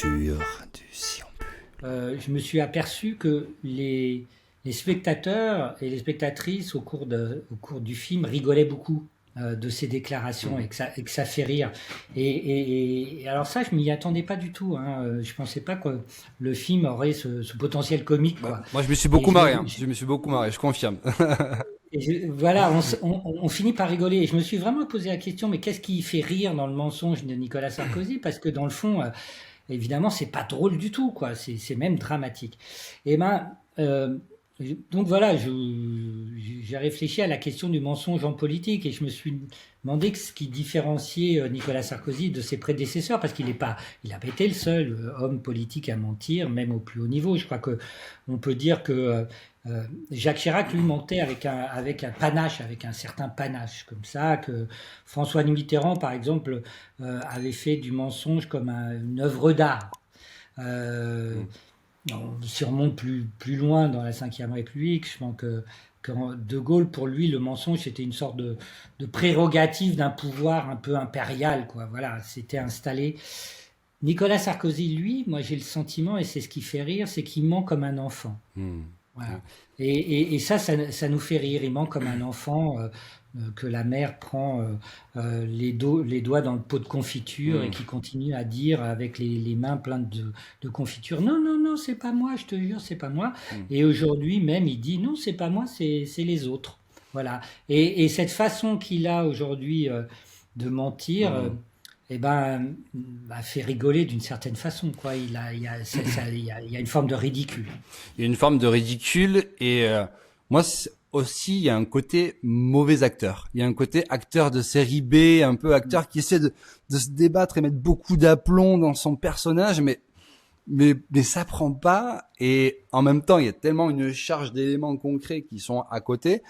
l'ouverture du Sillon Bulle. Je me suis aperçu que les spectateurs et les spectatrices au cours du film rigolaient beaucoup de ces déclarations et que ça fait rire. Et alors ça, je m'y attendais pas du tout. Je pensais pas que le film aurait ce potentiel comique, quoi. Moi, je me suis beaucoup marré. Je me suis beaucoup marré, je confirme. Voilà, on finit par rigoler. Et je me suis vraiment posé la question, mais qu'est-ce qui fait rire dans le mensonge de Nicolas Sarkozy? Parce que dans le fond, évidemment, c'est pas drôle du tout, quoi. C'est même dramatique. Et donc voilà, j'ai réfléchi à la question du mensonge en politique et je me suis demandé ce qui différenciait Nicolas Sarkozy de ses prédécesseurs, parce qu'il n'a pas été le seul homme politique à mentir, même au plus haut niveau. Je crois que on peut dire que Jacques Chirac lui mentait avec un panache, avec un certain panache, comme ça, que François Mitterrand, par exemple, avait fait du mensonge comme une œuvre d'art. Si on remonte plus loin dans la Ve République, je pense que De Gaulle, pour lui, le mensonge, c'était une sorte de prérogative d'un pouvoir un peu impérial, quoi. Voilà, c'était installé. Nicolas Sarkozy, lui, moi j'ai le sentiment, et c'est ce qui fait rire, c'est qu'il ment comme un enfant. Voilà. Et ça nous fait rire. Il ment comme un enfant que la mère prend les doigts dans le pot de confiture et qui continue à dire avec les mains pleines de confiture, non, non, non, c'est pas moi, je te jure, c'est pas moi. Et aujourd'hui même, il dit, non, c'est pas moi, c'est les autres. Voilà. Et cette façon qu'il a aujourd'hui de mentir, fait rigoler d'une certaine façon, quoi. Il y a une forme de ridicule. Il y a une forme de ridicule et moi aussi il y a un côté mauvais acteur. Il y a un côté acteur de série B, un peu acteur qui essaie de se débattre et mettre beaucoup d'aplomb dans son personnage, mais ça prend pas. Et en même temps, il y a tellement une charge d'éléments concrets qui sont à côté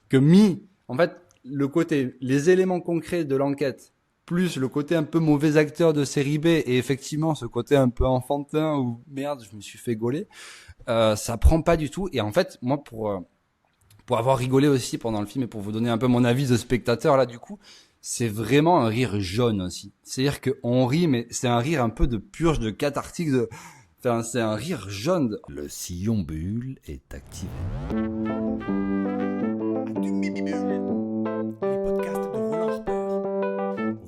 que en fait, les éléments concrets de l'enquête plus le côté un peu mauvais acteur de série B et effectivement ce côté un peu enfantin où merde je me suis fait gauler, ça prend pas du tout. Et en fait moi pour avoir rigolé aussi pendant le film et pour vous donner un peu mon avis de spectateur là, du coup c'est vraiment un rire jaune aussi, c'est-à-dire qu'on rit mais c'est un rire un peu de purge, de cathartique, c'est un rire jaune. Le Sillon Bulle est activé.